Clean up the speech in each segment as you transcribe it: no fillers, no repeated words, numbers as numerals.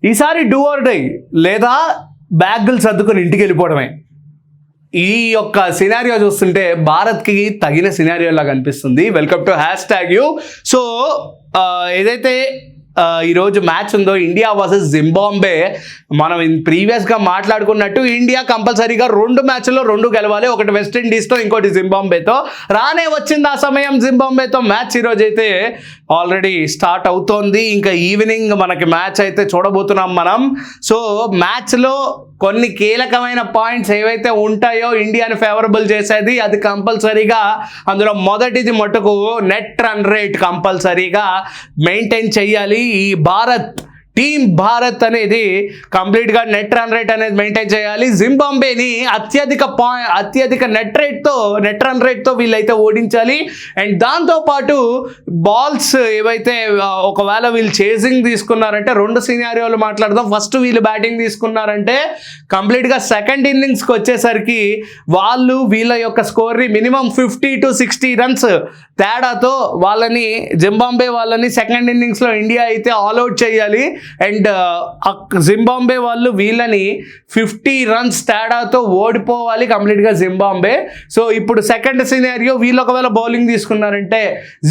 ఈసారి do or die లేదా బ్యాగులు సర్దుకొని ఇంటికి వెళ్ళిపోవడమే. ఈ యొక్క సినారియో చూస్తుంటే భారత్కి తగిన సినారియోలా కనిపిస్తుంది. Welcome to #you. సో ఏదైతే ఈరోజు మ్యాచ్ ఉందో ఇండియా వర్సెస్ జింబాబ్వే, మనం ప్రీవియస్గా మాట్లాడుకున్నట్టు ఇండియా కంపల్సరీగా 2 మ్యాచ్ల్లో 2 గెలవాలి. ఒకటి వెస్టిండీస్తో, ఇంకోటి జింబాబ్వేతో. రానే వచ్చింది ఆ సమయం జింబాబ్వేతో మ్యాచ్. ఈరోజు అయితే ఆల్రెడీ స్టార్ట్ అవుతోంది. ఇంకా ఈవినింగ్ మనకి మ్యాచ్ అయితే చూడబోతున్నాం మనం. సో మ్యాచ్లో కొన్ని కీలకమైన పాయింట్స్ ఏవైతే ఉంటాయో ఇండియాని ఫేవరబుల్ చేసేది, అది కంపల్సరీగా అందులో మొదటిది మటుకు నెట్ రన్ రేట్ కంపల్సరీగా మెయింటైన్ చెయ్యాలి. ఈ టీమ్ భారత్ అనేది కంప్లీట్గా నెట్ రన్ రేట్ అనేది మెయింటైన్ చేయాలి. జింబాబ్వేని అత్యధిక నెట్ రన్ రేట్తో వీళ్ళైతే ఓడించాలి. అండ్ దాంతోపాటు బాల్స్ ఏవైతే ఒకవేళ వీళ్ళు చేసింగ్ తీసుకున్నారంటే 2 సినారియోలు మాట్లాడదాం. ఫస్ట్ వీళ్ళు బ్యాటింగ్ తీసుకున్నారంటే కంప్లీట్గా సెకండ్ ఇన్నింగ్స్కి వచ్చేసరికి వీళ్ళ యొక్క స్కోర్ని మినిమం 50 to 60 రన్స్ తేడాతో జింబాబ్వే వాళ్ళని సెకండ్ ఇన్నింగ్స్లో ఇండియా అయితే ఆల్అౌట్ చేయాలి. అండ్ జింబాబ్వే వాళ్ళు వీళ్ళని 50 రన్స్ తేడాతో ఓడిపోవాలి కంప్లీట్గా జింబాబ్వే. సో ఇప్పుడు సెకండ్ సినారియో, వీళ్ళు ఒకవేళ బౌలింగ్ తీసుకున్నారంటే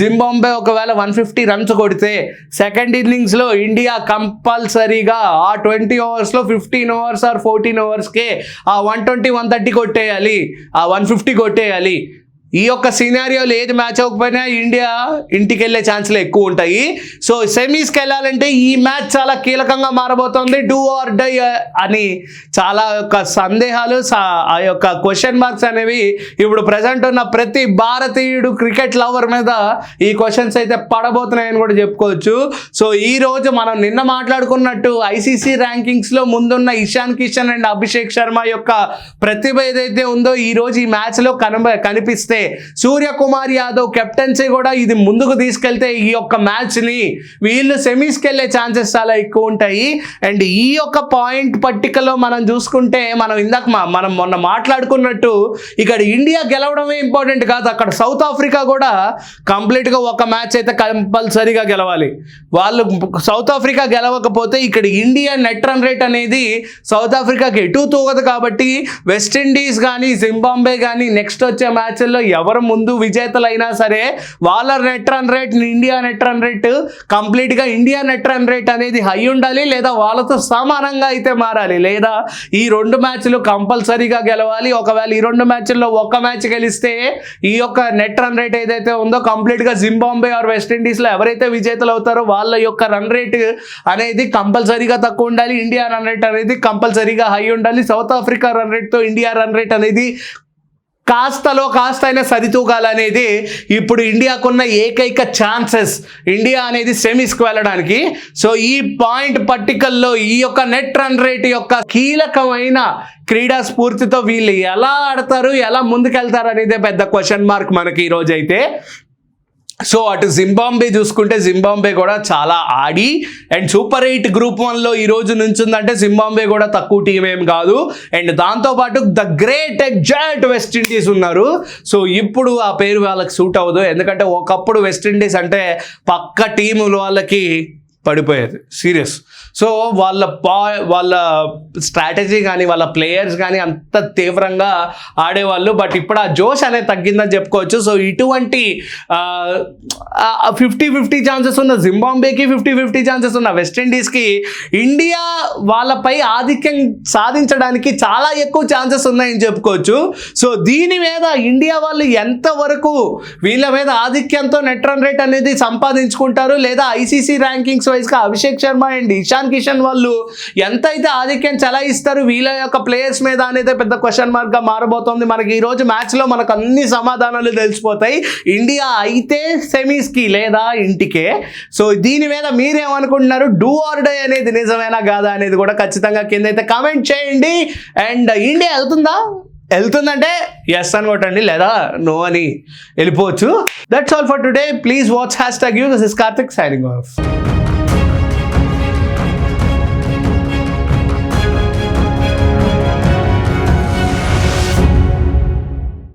జింబాబ్వే ఒకవేళ 150 రన్స్ కొడితే సెకండ్ ఇన్నింగ్స్లో ఇండియా కంపల్సరీగా ఆ 20 ఓవర్స్లో 15 ఓవర్స్ ఆర్ 14 ఓవర్స్కే ఆ 120, 130 కొట్టేయాలి, ఆ 150 కొట్టేయాలి. ఈ యొక్క సినారియోలు ఏది మ్యాచ్ అవ్వకపోయినా ఇండియా ఇంటికి వెళ్ళే ఛాన్స్లు ఎక్కువ ఉంటాయి. సో సెమీస్కి వెళ్ళాలంటే ఈ మ్యాచ్ చాలా కీలకంగా మారబోతోంది. డూ ఆర్ డై అని చాలా యొక్క సందేహాలు, ఆ యొక్క క్వశ్చన్ మార్క్స్ అనేవి ఇప్పుడు ప్రజెంట్ ఉన్న ప్రతి భారతీయుడు క్రికెట్ లవర్ మీద ఈ క్వశ్చన్స్ అయితే పడబోతున్నాయని కూడా చెప్పుకోవచ్చు. సో ఈరోజు మనం నిన్న మాట్లాడుకున్నట్టు ఐసీసీ ర్యాంకింగ్స్లో ముందున్న ఇషాన్ కిషన్ అండ్ అభిషేక్ శర్మ యొక్క ప్రతిభ ఏదైతే ఉందో ఈరోజు ఈ మ్యాచ్లో కనిపిస్తే, సూర్యకుమార్ యాదవ్ కెప్టెన్సీ కూడా ఇది ముందుకు తీసుకెళ్తే ఈ యొక్క మ్యాచ్ని వీళ్ళు సెమీస్కి వెళ్ళే ఛాన్సెస్ చాలా ఎక్కువ ఉంటాయి. అండ్ ఈ యొక్క పాయింట్ పట్టికలో మనం చూసుకుంటే, మనం మొన్న మాట్లాడుకున్నట్టు ఇక్కడ ఇండియా గెలవడమే ఇంపార్టెంట్ కాదు, అక్కడ సౌత్ ఆఫ్రికా కూడా కంప్లీట్గా ఒక మ్యాచ్ అయితే కంపల్సరీగా గెలవాలి. వాళ్ళు సౌత్ ఆఫ్రికా గెలవకపోతే ఇక్కడ ఇండియా నెట్ రన్ రేట్ అనేది సౌత్ ఆఫ్రికాకి ఎటు తూగదు. కాబట్టి వెస్టిండీస్ కానీ జింబాబ్వే కానీ నెక్స్ట్ వచ్చే మ్యాచ్ల్లో ఎవరు ముందు విజేతలైనా సరే వాళ్ళ net run rate, India net run rate కంప్లీట్గా ఇండియా నెట్ రన్ రేట్ అనేది హై ఉండాలి, లేదా వాళ్ళతో సమానంగా అయితే మారాలి, లేదా ఈ 2 మ్యాచ్లు కంపల్సరీగా గెలవాలి. ఒకవేళ ఈ 2 మ్యాచ్ల్లో ఒక మ్యాచ్ గెలిస్తే ఈ యొక్క నెట్ రన్ రేట్ ఏదైతే ఉందో కంప్లీట్గా జింబాబ్వే ఆర్ వెస్టిండీస్లో ఎవరైతే విజేతలు అవుతారో వాళ్ళ యొక్క రన్ రేట్ అనేది కంపల్సరీగా తక్కువ ఉండాలి, ఇండియా రన్ రేట్ అనేది కంపల్సరీగా హై ఉండాలి. సౌత్ ఆఫ్రికా రన్ రేట్తో ఇండియా రన్ రేట్ అనేది కాస్త అయినా సరితూగాలనేది ఇప్పుడు ఇండియాకున్న ఏకైక ఛాన్సెస్, ఇండియా అనేది సెమీస్కి వెళ్ళడానికి. సో ఈ పాయింట్ పట్టికల్లో ఈ యొక్క నెట్ రన్ రేట్ యొక్క కీలకమైన క్రీడా స్ఫూర్తితో వీళ్ళు ఎలా ఆడతారు, ఎలా ముందుకెళ్తారు అనేదే పెద్ద క్వశ్చన్ మార్క్ మనకి ఈరోజు అయితే. సో అటు జింబాబ్వే చూసుకుంటే జింబాబ్వే కూడా చాలా ఆడి అండ్ సూపర్ 8 గ్రూప్ 1లో ఈరోజు నుంచుందంటే జింబాబ్వే కూడా తక్కువ టీం ఏం కాదు. అండ్ దాంతోపాటు ద గ్రేట్ ఎగ్జాక్ట్ వెస్టిండీస్ ఉన్నారు. సో ఇప్పుడు ఆ పేరు వాళ్ళకి సూట్ అవ్వదు, ఎందుకంటే ఒకప్పుడు వెస్టిండీస్ అంటే పక్క టీముల వాళ్ళకి పడిపోయేది సీరియస్. సో వాళ్ళ స్ట్రాటజీ కానీ వాళ్ళ ప్లేయర్స్ కానీ అంత తీవ్రంగా ఆడేవాళ్ళు. బట్ ఇప్పుడు ఆ జోష్ అనేది తగ్గిందని చెప్పుకోవచ్చు. సో ఇటువంటి 50-50 ఛాన్సెస్ ఉన్న జింబాబ్వేకి, 50-50 ఛాన్సెస్ ఉన్న వెస్టిండీస్కి ఇండియా వాళ్ళపై ఆధిక్యం సాధించడానికి చాలా ఎక్కువ ఛాన్సెస్ ఉన్నాయని చెప్పుకోవచ్చు. సో దీని మీద ఇండియా వాళ్ళు ఎంతవరకు వీళ్ళ మీద ఆధిక్యంతో నెట్ రన్ రేట్ అనేది సంపాదించుకుంటారు, లేదా ఐసీసీ ర్యాంకింగ్స్ వైజ్గా అభిషేక్ శర్మ అండ్ ఇషాన్ కిషన్ వాళ్ళు ఎంతైతే ఆధిక్యం చలాయిస్తారు వీళ్ళ యొక్క ప్లేయర్స్ మీద అనేది పెద్ద క్వశ్చన్ మార్క్గా మారబోతోంది. మనకి ఈరోజు మ్యాచ్లో మనకు అన్ని సమాధానాలు తెలిసిపోతాయి. ఇండియా అయితే సెమీస్కి లేదా ఇంటికే. సో దీని మీద మీరేమనుకుంటున్నారు? డూ ఆర్ డై అనేది నిజమేనా కాదా అనేది కూడా ఖచ్చితంగా కింద అయితే కామెంట్ చేయండి. అండ్ ఇండియా వెళ్తుందంటే ఎస్ అని కొట్టండి, లేదా నో అని వెళ్ళిపోవచ్చు. That's all for today. Please watch #you. This is Karthik signing off.